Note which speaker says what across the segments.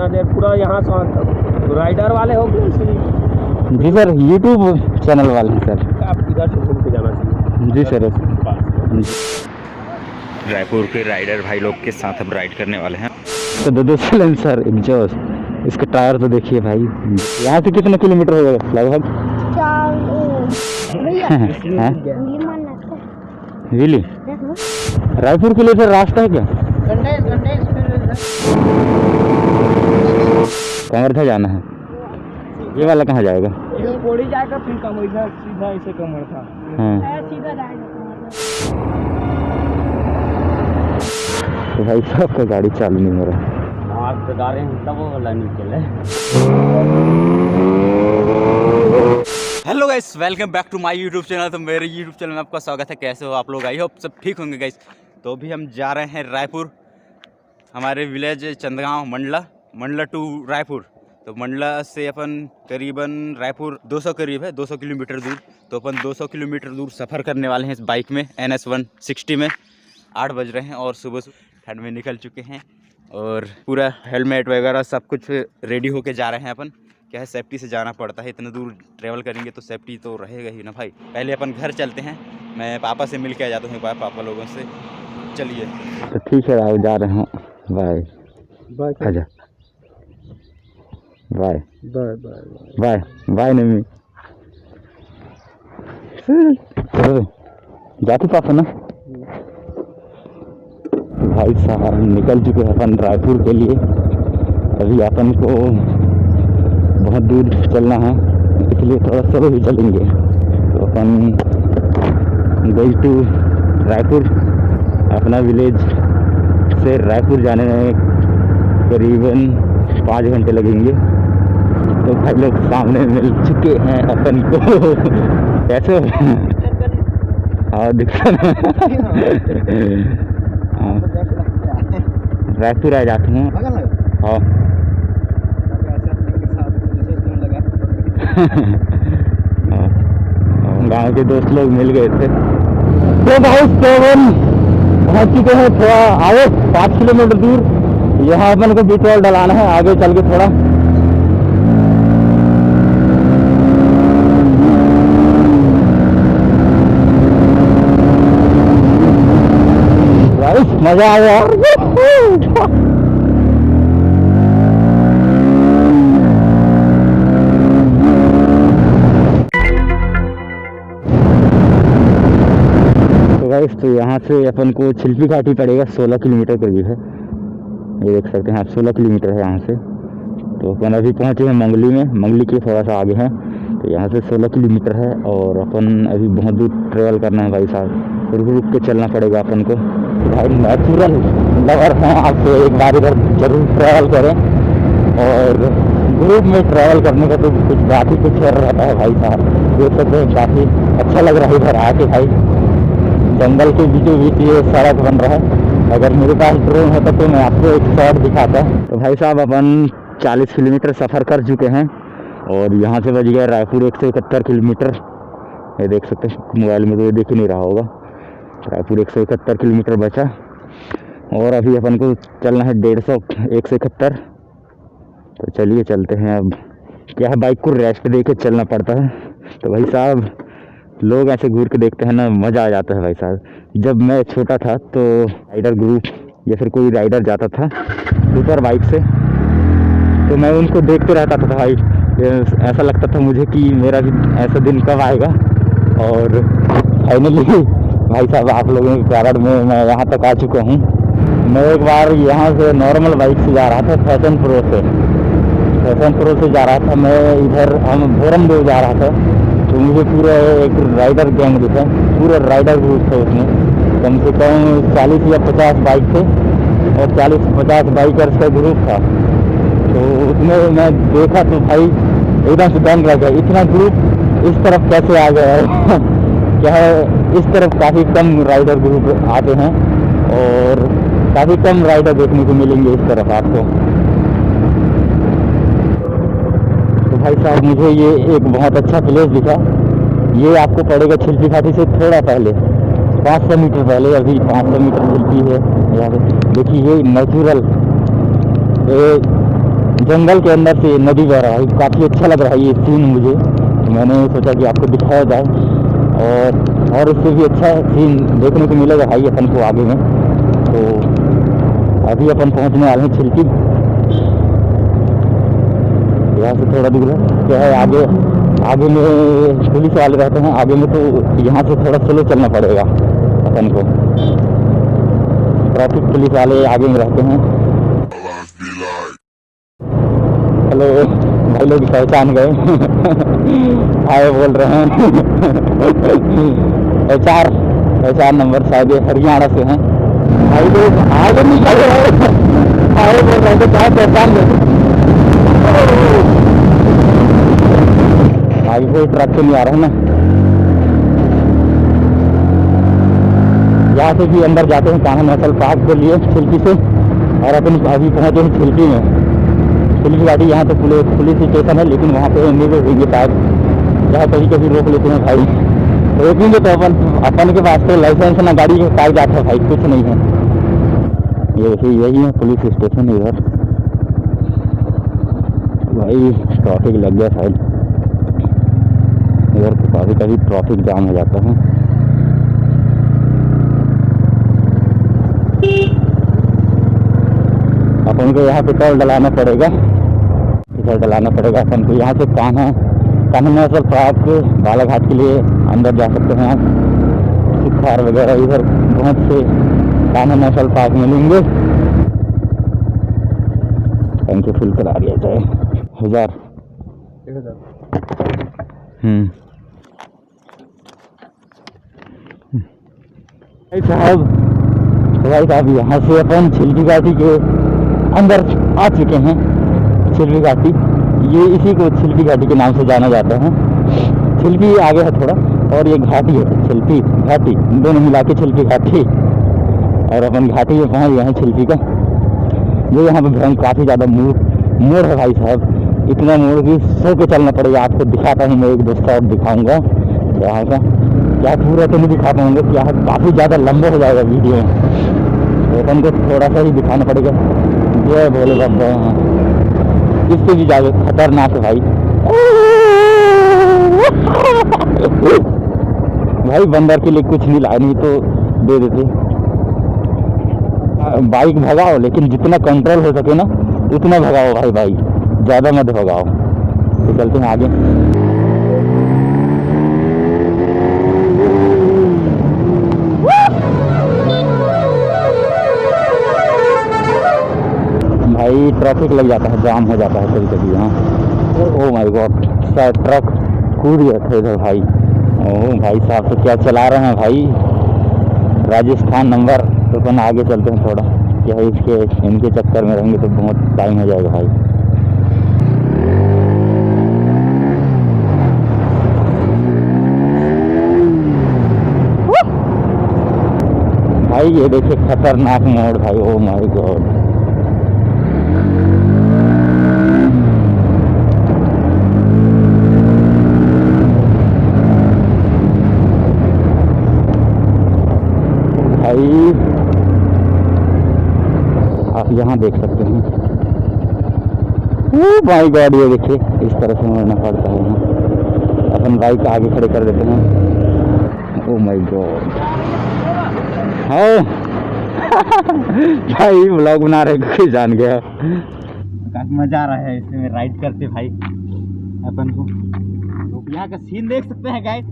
Speaker 1: इतना देर पूरा यहाँ तो राइडर वाले हो गए इसलिए।
Speaker 2: जी सर, यूट्यूब चैनल वाले हैं सर।
Speaker 1: आप इधर से घूम के जाना चाहिए।
Speaker 2: जी सर।
Speaker 3: रायपुर के राइडर भाई लोग के साथ अब राइड करने वाले हैं।
Speaker 2: तो दो सर एग्जॉस्ट, इसके टायर तो देखिए भाई। यहाँ से कितने किलोमीटर हो गए लगभग? 4 रियली? रायपुर के लिए सर रास्ता है क्या? कमरथा जाना है। ये वाला कहाँ जाएगा?
Speaker 1: ये कोड़ी जाएगा फिर कमरथा, सीधा ऐसे कमरथा।
Speaker 2: हाँ
Speaker 1: सीधा जाएगा।
Speaker 2: तो भाई साहब का गाड़ी चालू नहीं हो रहा।
Speaker 1: आप तो गाड़ी तब वो वाला नहीं चले।
Speaker 3: Hello guys, welcome back to my YouTube channel. तो मेरे यूट्यूब चैनल में आपका स्वागत है। कैसे हो आप लोग? आई होप सब ठीक होंगे गाइस। तो अभी हम जा रहे हैं रायपुर, हमारे विलेज चंदगांव, मंडला टू रायपुर। तो मंडला से अपन करीबन रायपुर 200 करीब है, 200 किलोमीटर दूर। तो अपन 200 किलोमीटर दूर सफ़र करने वाले हैं इस बाइक में, NS 160 में। 8 बज रहे हैं और सुबह ठंड में निकल चुके हैं और पूरा हेलमेट वगैरह सब कुछ रेडी होके जा रहे हैं अपन। क्या है, सेफ्टी से जाना पड़ता है। इतना दूर ट्रैवल करेंगे तो सेफ्टी तो रहेगा ही ना भाई। पहले अपन घर चलते हैं, मैं पापा से मिल के आ जाता हूँ, पापा लोगों से। चलिए
Speaker 2: तो ठीक है, आप जा रहे हो। Bye bye. आजा bye bye bye bye bye. नमी जाती पापा ना। भाई साहब निकल चुके हैं अपन रायपुर के लिए। अभी अपन को बहुत दूर चलना है, इसलिए थोड़ा स्लो ही चलेंगे। तो अपन गोइंग टू रायपुर। अपना विलेज से रायपुर जाने में करीबन 5 घंटे लगेंगे। तो भाई लोग सामने मिल चुके हैं अपन को। कैसे? हाँ दिखता ना। रायपुर आ जाते हैं। हाँ गाँव के दोस्त लोग मिल गए थे। तो भाई 7 पहुँच चुके हैं। थोड़ा आगे 5 किलोमीटर दूर यहाँ अपन को पेट्रोल डलाना है, आगे चल के थोड़ा। मजा आ गया। तो गाइस, तो यहाँ से अपन को छिलपी घाटी पड़ेगा, 16 किलोमीटर करीब है। ये देख सकते हैं आप, 16 किलोमीटर है यहाँ से। तो अपन अभी पहुँचे हैं मंगली में, मंगली के थोड़ा सा आगे हैं। तो यहाँ से 16 किलोमीटर है और अपन अभी बहुत दूर ट्रेवल करना है भाई साहब। रुक रुक के चलना पड़ेगा अपन को। भाई नेचुरल लवर हैं आपसे, एक बार इधर जरूर ट्रैवल करें। और ग्रुप में ट्रैवल करने का तो कुछ बात ही कुछ और रहता है भाई साहब। देख सकते हैं काफ़ी अच्छा लग रहा है इधर आके भाई। जंगल के बीचों बीच ये सड़क बन रहा है। अगर मेरे पास ड्रोन होता तो मैं आपको एक शॉट दिखाता। तो भाई साहब अपन 40 किलोमीटर सफ़र कर चुके हैं और यहाँ से बज गया रायपुर 171 किलोमीटर। ये देख सकते हैं, मोबाइल में तो ये दिख ही नहीं रहा होगा। रायपुर 171 किलोमीटर बचा और अभी अपन को चलना है 171। तो चलिए चलते हैं। अब क्या है, बाइक को रेस्ट दे के चलना पड़ता है। तो भाई साहब लोग ऐसे घूर के देखते हैं ना, मज़ा आ जाता है भाई साहब। जब मैं छोटा था तो राइडर ग्रुप या फिर कोई राइडर जाता था सुपर बाइक से, तो मैं उनको देखते रहता था भाई। ऐसा लगता था मुझे कि मेरा भी ऐसा दिन कब आएगा। और फाइनली भाई साहब आप लोगों के कारण मैं यहाँ तक आ चुका हूँ। मैं एक बार यहाँ से नॉर्मल बाइक से जा रहा था, फैशन प्रो से जा रहा था मैं। इधर हम भोरम देव जा रहा था, तो मुझे पूरा एक राइडर गैंग दिखा, पूरा राइडर ग्रुप था उसमें। कम से कम 40 या 50 बाइक थे और 40-50 बाइकर्स का ग्रुप था। तो उसमें मैं देखा तो भाई एकदम से दंग रह गया, इतना ग्रुप इस तरफ कैसे आ गया है। क्या है, इस तरफ काफ़ी कम राइडर ग्रुप आते हैं और काफ़ी कम राइडर देखने को मिलेंगे इस तरफ आपको। तो भाई साहब मुझे ये एक बहुत अच्छा प्लेस दिखा। ये आपको पड़ेगा छिलपी घाटी से थोड़ा पहले, 500 मीटर पहले। अभी 500 मीटर छिलपी है यहाँ पे। देखिए ये नेचुरल जंगल के अंदर से नदी बह रहा है। काफ़ी अच्छा लग रहा है ये सीन मुझे, तो मैंने सोचा कि आपको दिखाया जाए। और इससे भी अच्छा सीन देखने को मिलेगा भाई अपन को आगे में। तो अभी अपन पहुंचने वाले हैं छिलकी। यहाँ से थोड़ा दूर है, क्या है आगे में पुलिस वाले रहते हैं आगे में, तो यहाँ से थोड़ा स्लो चलना पड़ेगा अपन को। ट्रैफिक पुलिस वाले आगे में रहते हैं। हेलो भाई लोग पहचान गए हाय बोल रहे हैं HR नंबर शायद हरियाणा से हैं भाई लोग आगे निकल रहे हैं। हाय बोल रहे हैं तो क्या पहचान गए। आगे कोई ट्रक से नहीं आ रहा है ना। यहाँ से भी अंदर जाते हैं कान्हा नेशनल पार्क के लिए छिलकी से, और अपन अभी पहुँचे हैं छिलकी में। छिलकी घाटी यहाँ तो पुलिस स्टेशन है, लेकिन वहाँ पे नहीं रोकेंगे शायद, यहाँ कभी रोक लेते हैं भाई। रोकेंगे तो अपन के पास तो लाइसेंस ना गाड़ी के कागजात है भाई, कुछ नहीं है। यही है पुलिस स्टेशन इधर। भाई ट्रैफिक लग गया शायद इधर, कभी ट्रैफिक जाम हो जाता है। अपन को यहाँ पे टोल डलाना पड़ेगा, अपन को। यहाँ से कान्हा नेशनल पार्क बालाघाट के लिए अंदर जा सकते हैं आप। सुखार वगैरह इधर बहुत से कान्हा नेशनल पार्क मिलेंगे। टैंक फुल करा दिया जाए 1000। भाई साहब यहाँ से अपन छिलकी घाटी के अंदर आ चुके हैं। छिलकी घाटी, ये इसी को छिलकी घाटी के नाम से जाना जाता है। छिलकी आगे है थोड़ा, और ये घाटी है छिलकी घाटी, दोनों मिला के छिलकी घाटी। और अपन घाटी में पहुँच गए हैं छिलकी का। जो यहाँ पे काफ़ी ज़्यादा मोड़ है भाई साहब, इतना मोड़ भी सो के चलना पड़ेगा। आपको दिखाता हूँ मैं, एक दोस्त और दिखाऊँगा यहाँ का। क्या पूरा तो नहीं दिखा पाऊँगा, क्या काफ़ी ज़्यादा लंबा हो जाएगा वीडियो में, तो अपन को थोड़ा सा ही दिखाना पड़ेगा। जय भोले बाबा। इससे भी ज़्यादा खतरनाक है भाई। भाई बंदर के लिए कुछ नहीं लाए, नहीं तो दे देते। बाइक भगाओ, लेकिन जितना कंट्रोल हो सके ना उतना भगाओ भाई, ज़्यादा मत भगाओ। तो चलते हैं आगे। भाई ट्रैफिक लग जाता है, जाम हो जाता है कभी यहाँ। ओह माय गॉड, शायद ट्रक कूद गया था इधर भाई। ओह भाई साहब तो क्या चला रहे हैं भाई, राजस्थान नंबर। तो अपन आगे चलते हैं थोड़ा, क्या है इनके चक्कर में रहेंगे तो बहुत टाइम हो जाएगा भाई। भाई ये देखिए खतरनाक मोड़ भाई, ओह माय गॉड। आप यहाँ देख सकते हैं, ओह माय गॉड, ये देखिए इस तरह से मोड़ना पड़ता है यहाँ। अपन बाइक आगे खड़े कर देते हैं। ओह माय गॉड, हाँ भाई व्लॉग बना रहे कोई जान गया। काफी मजा आ रहा है इसमें राइड करते भाई अपन को। तो यहाँ का सीन देख सकते हैं गाइस।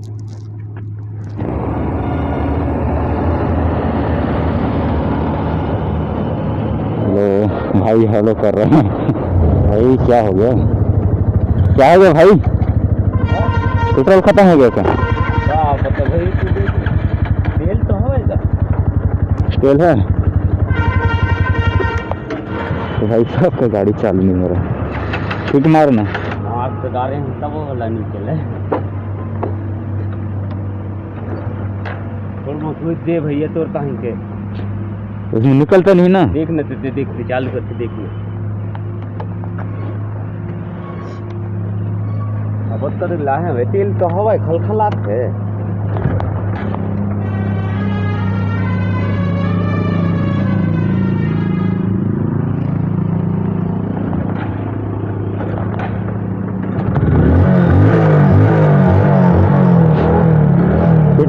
Speaker 2: हेलो भाई, हेलो कर रहे हैं भाई। क्या हो गया भाई, पेट्रोल खत्म हो गया क्या? तेल तो है, तेल है तो भाई साहब का गाड़ी चालू नहीं हो रहा। ठीक मारना आग तो डाले तब वो वाला निकले दे भैया तोर कहीं के उसमें निकलता नहीं ना। देखना तो देखते चालू करके देखना। अब तो लाहे भाई तेल तो हवा खलखलात है।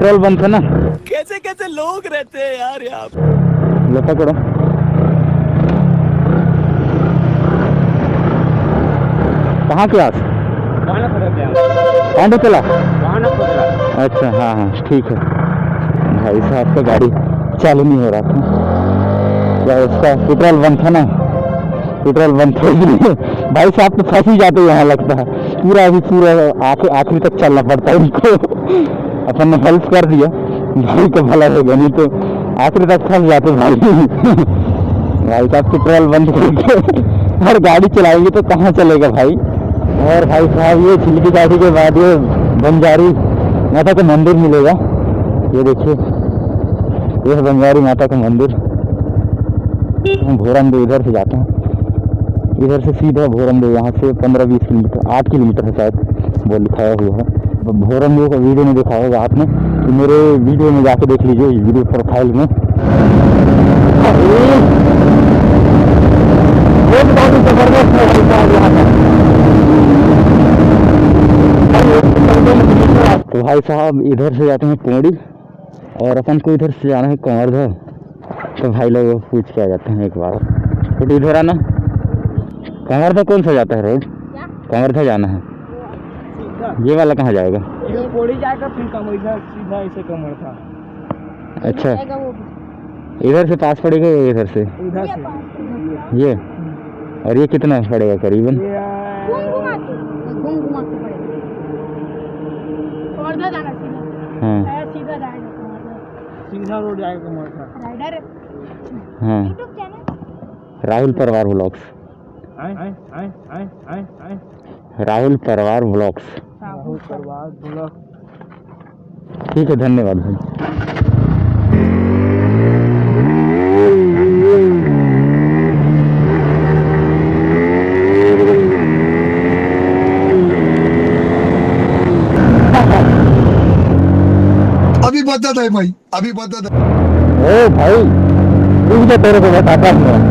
Speaker 2: पेट्रोल बंद था ना।
Speaker 3: कैसे कैसे लोग रहते हैं यार यहाँ।
Speaker 2: लो पकड़ो। कहाँ के आस कौन चला? अच्छा हाँ हाँ ठीक है। भाई साहब का गाड़ी चालू नहीं हो रहा था या उसका पेट्रोल बंद था ना, पेट्रोल बंद था इसलिए भाई साहब तो फंस ही जाते यहाँ लगता है। पूरा अभी पूरा आखिरी तक चलना पड़ता है उनको। अपन ने हेल्प कर दिया भाई को, भला होगा, नहीं तो आखिरी तक फंस जाते भाई। भाई साहब पेट्रोल बंद करके और गाड़ी चलाएंगे तो कहाँ चलेगा भाई। और भाई साहब ये चिल्की घाटी के बाद ये बंजारी माता का मंदिर मिलेगा। ये देखिए ये है बंजारी माता का मंदिर। हम भोरमदेव इधर से जाते हैं, इधर से सीधा भोरमदेव, यहाँ से 15-20 किलोमीटर 8 किलोमीटर है शायद वो लिखाया हुआ है। भोरमदेव का वीडियो में देखा होगा आपने, तो मेरे वीडियो में जाके देख लीजिए, वीडियो प्रोफाइल में। तो भाई साहब इधर से जाते हैं पौड़ी और अपन को इधर से जाना है कंवरधा। तो भाई लोग पूछ के आ जाते हैं एक बार, तो इधर आना। कंवरधा कौन सा जाता है रोड? कंवरधा जाना है। ये वाला कहाँ जाएगा?
Speaker 1: ये पौड़ी जाएगा फिर इधर सीधा ऐसे कंवरधा।
Speaker 2: अच्छा इधर से पास पड़ेगा या इधर से?
Speaker 1: इधर से
Speaker 2: ये। और ये कितना पड़ेगा करीबन?
Speaker 4: घूम घुमा के पड़ेगा। कंवरधा जाना सीधा।
Speaker 2: हाँ
Speaker 4: सीधा जाएगा कंवरधा।
Speaker 1: सीधा रोड जाएगा कंवरधा।
Speaker 4: राइडर
Speaker 2: हाँ
Speaker 4: यूट्यूब चैनल
Speaker 2: राहुल परवार व्लॉग्स। राहुल परवार व्लॉग्स।
Speaker 1: राहुल परवार ब्लॉग।
Speaker 2: ठीक है धन्यवाद भाई।
Speaker 5: अभी बदत है भाई, अभी बदत है।
Speaker 2: ओ भाई रुक जा, तेरे को बताता हूँ।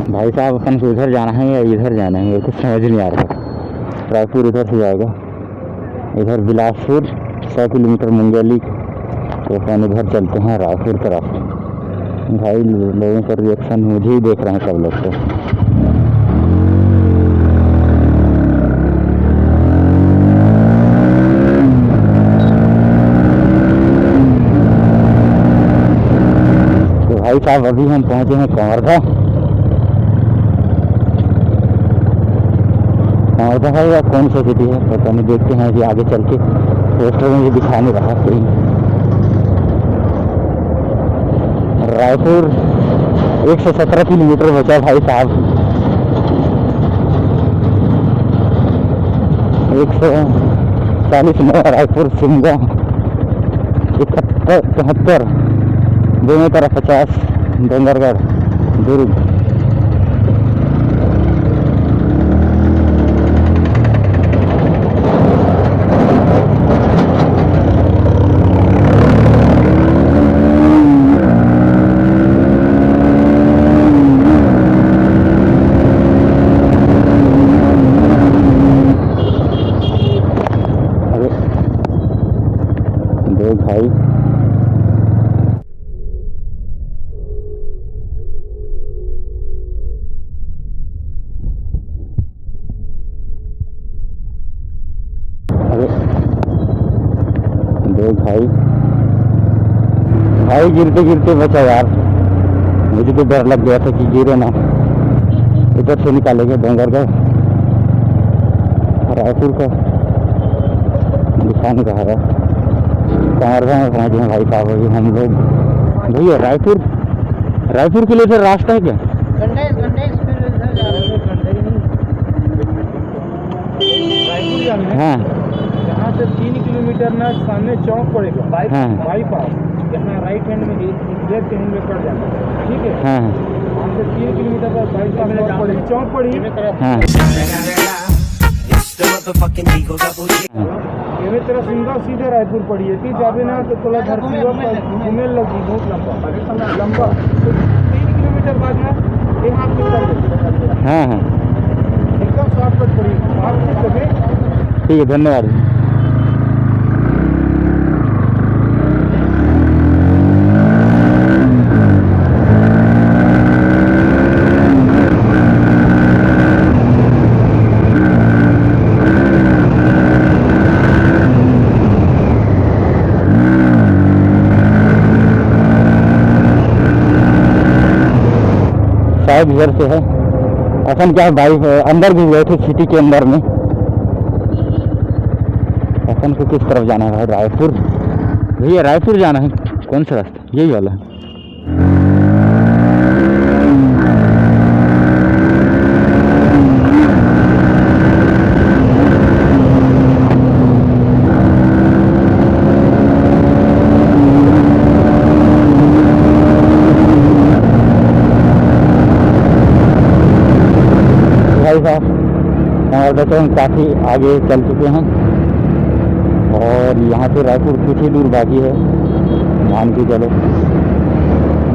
Speaker 2: भाई साहब अपन को इधर जाना है या इधर जाना है, कुछ समझ नहीं आ रहा। रायपुर इधर से जाएगा, इधर बिलासपुर 100 किलोमीटर मुंगेली, तो अपन इधर चलते हैं रायपुर तरफ। भाई लोगों का रिएक्शन मुझे ही देख रहे हैं सब लोग। तो भाई साहब अभी हम पहुंचे हैं कंवरधा। कंवरधा है या कौन सा सिटी है पता नहीं, देखते हैं कि आगे चल के। पोस्टर में ये दिखा नहीं रहा कहीं। रायपुर 117 किलोमीटर बचा भाई साहब। 140 में रायपुर शिमला 71 दोनों तरफ 50 डोंगरगढ़ दुर्ग। भाई देख भाई गिरते गिरते बचा यार। मुझे तो डर लग गया था कि गिरे ना। इधर से निकालेंगे डोंगरगढ़ रायपुर का दिखा नहीं रहा है। कंवरधा में पहुँचे हैं भाई साहब अभी हम लोग। भैया रायपुर के लिए सर रास्ता है क्या? हाँ
Speaker 1: यहाँ से 3 किलोमीटर ना सामने चौक पड़ेगा,
Speaker 2: हाँ।
Speaker 1: बाईपास यहाँ राइट हैंड में लेफ्ट हैंड में पड़ जाता है, ठीक है।
Speaker 2: हाँ
Speaker 1: हमसे 3 किलोमीटर पर भाई साहब चौक पड़ी।
Speaker 2: हाँ
Speaker 1: ये तेरा सिंगा सीधे रायपुर पड़ी है, जाबे ना तो तोला घर सीधा घूमे लगी बहुत लंबा 3 किलोमीटर बाद में ये हाथ में कर दे।
Speaker 2: हाँ हाँ
Speaker 1: एकदम शॉर्टकट पड़ी आपको कभी।
Speaker 2: ठीक है, धन्यवाद। शायद इधर से है। अपन क्या भाई अंदर भी गए थे सिटी के अंदर में। अपन को किस तरफ जाना है भाई? रायपुर भैया, रायपुर जाना है। कौन सा रास्ता? यही वाला है। भाई साहब हमारे देखो हम काफ़ी आगे चल चुके हैं और यहाँ से रायपुर कुछ ही दूर बाकी है, मान के चलो।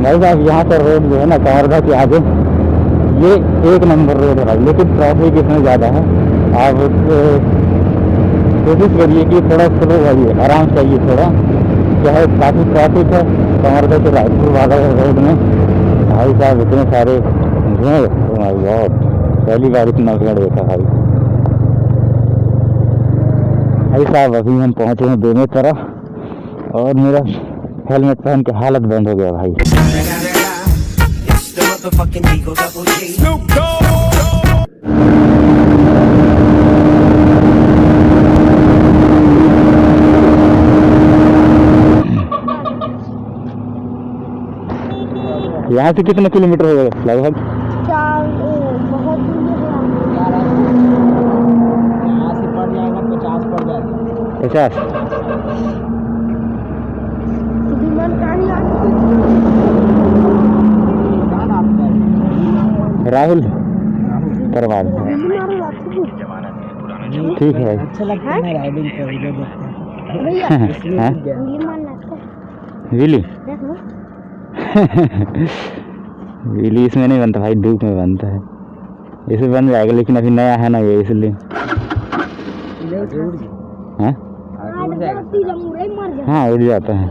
Speaker 2: भाई साहब यहाँ पर रोड जो है ना कंवरधा के आगे, ये 1 नंबर रोड है भाई, लेकिन ट्रैफिक इसमें ज़्यादा है। आप कोशिश करिए कि थोड़ा स्लो जाइए, आराम चाहिए थोड़ा, क्या है काफ़ी ट्रैफिक है कंवरधा से रायपुर वाला रोड में। भाई साहब इतने सारे हैं, ओह माय गॉड, पहली बार इतना भीड़ देखा भाई। भाई साहब अभी हम पहुँचे हैं बेमेतरा और मेरा हेलमेट पहन के हालत बंद हो गया भाई। यहाँ से कितने किलोमीटर हो गए लगभग?
Speaker 4: 4 बहुत दूर है।
Speaker 1: यहाँ से पड़ जाएगा 50 पड़ जाएगा।
Speaker 2: 50?
Speaker 4: विमान कहाँ
Speaker 2: राहुल करवा दो। ठीक है।
Speaker 1: अच्छा लगता है राइडिंग कर
Speaker 4: भैया
Speaker 2: हाँ?
Speaker 4: विमान लगता है।
Speaker 2: विली
Speaker 4: देखो
Speaker 2: विली इसमें नहीं बनता भाई, धूप में बनता है। इसमें बन जाएगा लेकिन अभी नया है ना ये, इसलिए। हाँ हाँ उड़ जाता है।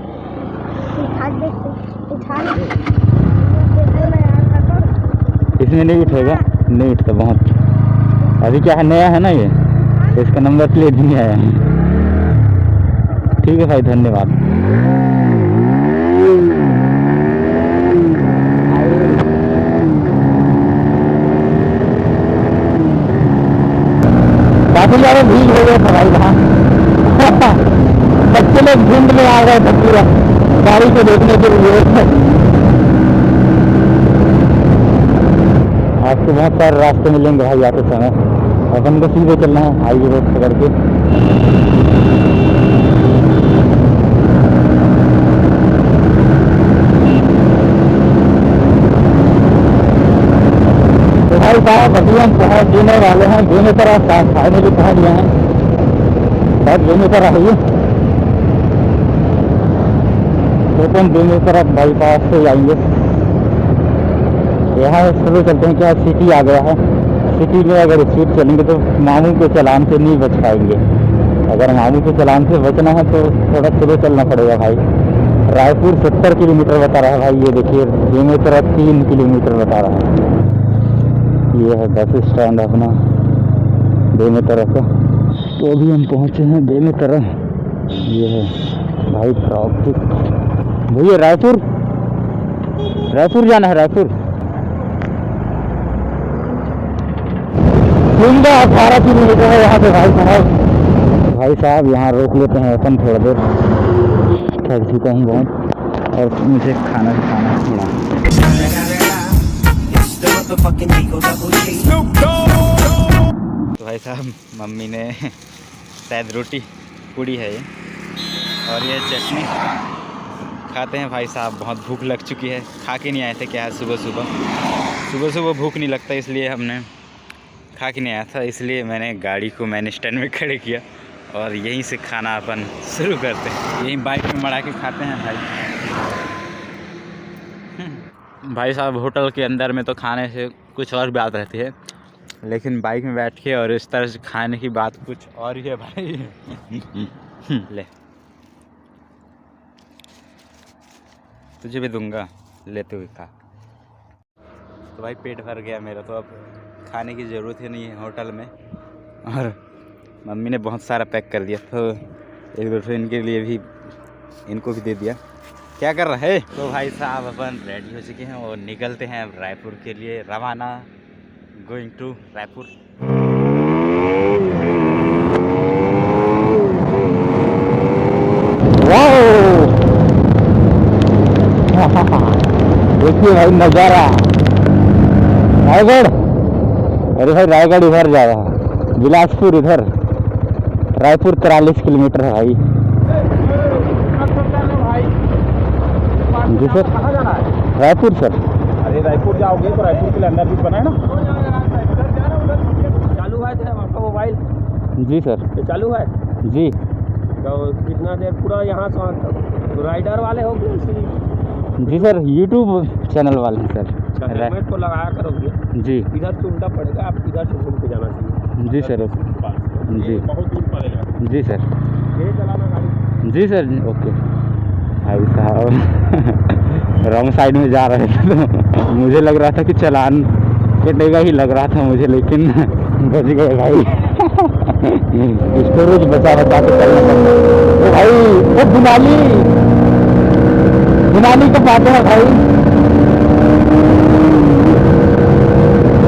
Speaker 2: इसमें नहीं उठेगा, नहीं उठता बहुत। अभी क्या है, नया है ना ये, तो इसका नंबर प्लेट नहीं आया है। ठीक है भाई, धन्यवाद। काफी ज़्यादा भीड़ हो गया था भाई वहाँ। बच्चे लोग झुंड में आ गए थे पूरा गाड़ी को देखने के लिए। आपको बहुत सारे रास्ते मिलेंगे भाई आते समय, अपन को सीधे चलना है हाईवे रोड पकड़ के। तो भाई साहब अभी हम पहुँच जाने वाले हैं बेमेतरा, फाइनली पहुँच गए हैं। शायद बेमेतरा है ये, तो अपन बेमेतरा बाईपास से जाएंगे। यहाँ स्लो चलते हैं, क्या सिटी आ गया है। सिटी में अगर स्पीड चलेंगे तो मामू के चालान से नहीं बच पाएंगे। अगर मामू के चालान से बचना है तो थोड़ा स्लो चलना पड़ेगा भाई। रायपुर 70 किलोमीटर बता रहा है भाई, ये देखिए बेमेतरा 3 किलोमीटर बता रहा है। ये है बस स्टैंड अपना बेमेतरा का। तो अभी हम पहुँचे हैं बेमेतरा। ये है भाई ट्रैफिक। भैया रायपुर, रायपुर जाना है, रायपुर 18 किलोमीटर है यहाँ पे भाई साहब। भाई साहब यहाँ रोक लेते हैं अपन थोड़ा देर, थक चुका हूँ बहुत और मुझे खाना भी खाना है थोड़ा। तो भाई साहब मम्मी ने शायद रोटी पूड़ी है ये, और ये चटनी
Speaker 3: खाते हैं भाई साहब, बहुत भूख लग चुकी है। खा के नहीं आए थे क्या है, सुबह सुबह भूख नहीं लगता, इसलिए हमने खा के नहीं आया था। इसलिए मैंने गाड़ी को स्टैंड में खड़े किया और यहीं से खाना अपन शुरू करते हैं। यहीं बाइक में मड़ा के खाते हैं भाई। भाई साहब होटल के अंदर में तो खाने से कुछ और बात रहती है, लेकिन बाइक में बैठ के और इस तरह से खाने की बात कुछ और ही है भाई। ले तुझे भी दूंगा, लेते हुए खा। तो भाई पेट भर गया मेरा, तो अब खाने की ज़रूरत ही नहीं है होटल में। और मम्मी ने बहुत सारा पैक कर दिया, तो एक दो इनके लिए भी, इनको भी दे दिया। क्या कर रहा है? तो भाई साहब अपन रेडी हो चुके हैं और निकलते हैं अब रायपुर के लिए रवाना। Going to Raipur.
Speaker 2: देखिए भाई नज़ारा रायगढ़। अरे भाई रायगढ़ इधर जा रहा है, बिलासपुर इधर, रायपुर 43 किलोमीटर है भाई। जी सर,
Speaker 1: कहाँ जाना है?
Speaker 2: रायपुर सर।
Speaker 1: अरे रायपुर जाओगे तो रायपुर के लिए अंदर भी बना है ना। चालू है आपका मोबाइल?
Speaker 2: जी सर।
Speaker 1: ये चालू है
Speaker 2: जी।
Speaker 1: तो कितना देर पूरा यहाँ से राइडर वाले हो गए इसलिए?
Speaker 2: जी सर, यूट्यूब चैनल वाले हैं सर।
Speaker 1: हेलमेट तो लगाया करोगे
Speaker 2: जी।
Speaker 1: इधर से उल्टा पड़ेगा, आप इधर से घूम के जाना चाहिए।
Speaker 2: जी सर। जी
Speaker 1: बहुत दूर पड़ेगा।
Speaker 2: जी सर।
Speaker 1: ये चलाना गाड़ी।
Speaker 2: जी सर ओके। भाई साहब रॉन्ग साइड में जा रहे थे, तो मुझे लग रहा था कि चालान कटेगा ही लग रहा था मुझे, लेकिन बच गए भाई। स्टोरेज बचा के चलना पड़ता। तो भाई वो दुनाली को पाते हैं भाई।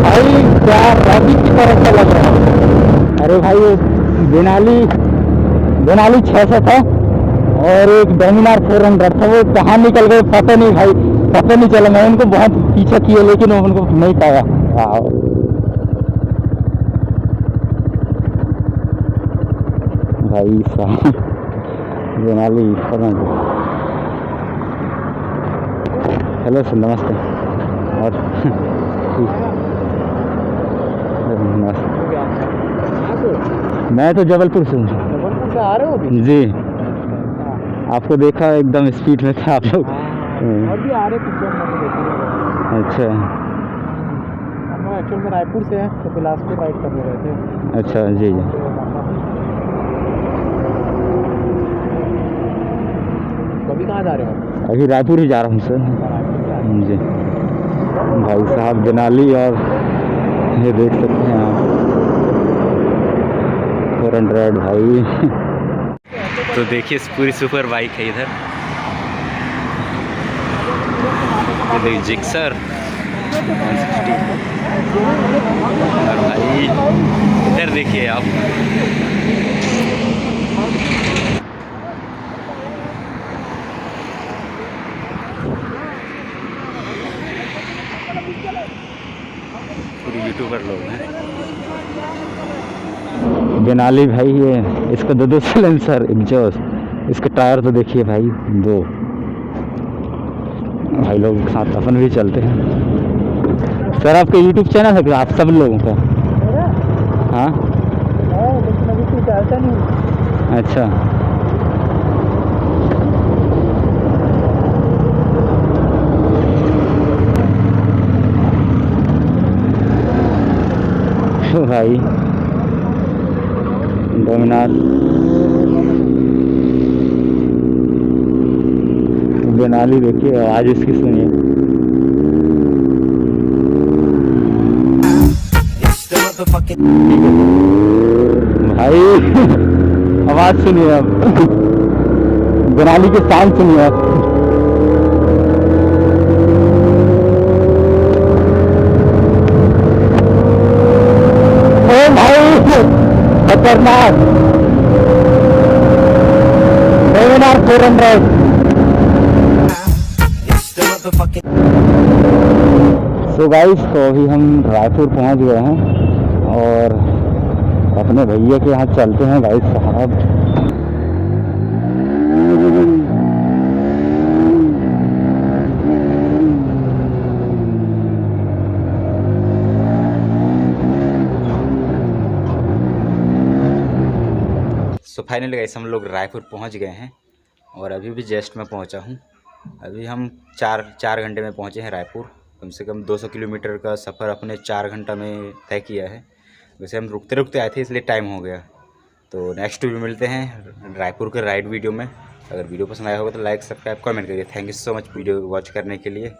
Speaker 2: भाई क्या रैबिट की तरफ से लग रहा है। अरे भाई वो दुनाली 600 था और एक डोमिनार 400 था, वो कहाँ निकल गए पता नहीं भाई, पता नहीं चला। मैं उनको बहुत पीछे किए लेकिन वो उनको नहीं पाया। भाई साहब दुनाली। हेलो सर, नमस्ते। और मैं तो जबलपुर से हूँ।
Speaker 1: जबलपुर से आ रहे हो अभी?
Speaker 2: जी, आपको देखा एकदम स्पीड में थे आप लोग।
Speaker 1: और भी आ रहे पिक्चर में।
Speaker 2: अच्छा।
Speaker 1: हम एक्चुअल में रायपुर से हैं, तो बिलासपुर राइड करने गए थे।
Speaker 2: अच्छा जी जी।
Speaker 1: अभी कहाँ जा रहे हो?
Speaker 2: अभी रायपुर ही जा रहा हूँ सर। जी भाई साहब देनाली, और ये देख सकते हैं आप 400 भाई।
Speaker 3: तो देखिए पूरी सुपर बाइक है इधर, ये देखिए जिक्सर 160। और भाई इधर देखिए आप, पूरी यूट्यूबर लोग हैं।
Speaker 2: देनाली भाई, ये इसका दो सिलेंसर एग्जॉस्ट, इसके टायर तो देखिए भाई 2। भाई लोग के साथ अपन भी चलते हैं। सर आपका यूट्यूब चैनल है क्या, आप सब लोगों का? हाँ
Speaker 1: लेकिन अभी कुछ ऐसा नहीं।
Speaker 2: अच्छा। भाई डोमिनार देनाली देखिए, आवाज इसकी सुनिए। भाई आवाज सुनिए आप, देनाली के साउंड सुनिए आप। खतरनाक डोमिनार 400। सो गाइस, तो अभी हम रायपुर पहुंच गए हैं और अपने भैया के यहाँ चलते हैं गाइस साहब।
Speaker 3: सो फाइनली गाइस हम लोग रायपुर पहुंच गए हैं और अभी भी जस्ट मैं पहुंचा हूं। अभी हम चार घंटे में पहुंचे हैं रायपुर। कम से कम 200 किलोमीटर का सफ़र अपने 4 घंटा में तय किया है। वैसे हम रुकते रुकते आए थे इसलिए टाइम हो गया। तो नेक्स्ट वीडियो मिलते हैं रायपुर के राइड वीडियो में। अगर वीडियो पसंद आया होगा तो लाइक सब्सक्राइब कमेंट करिए। Thank you so much video watch करने के लिए।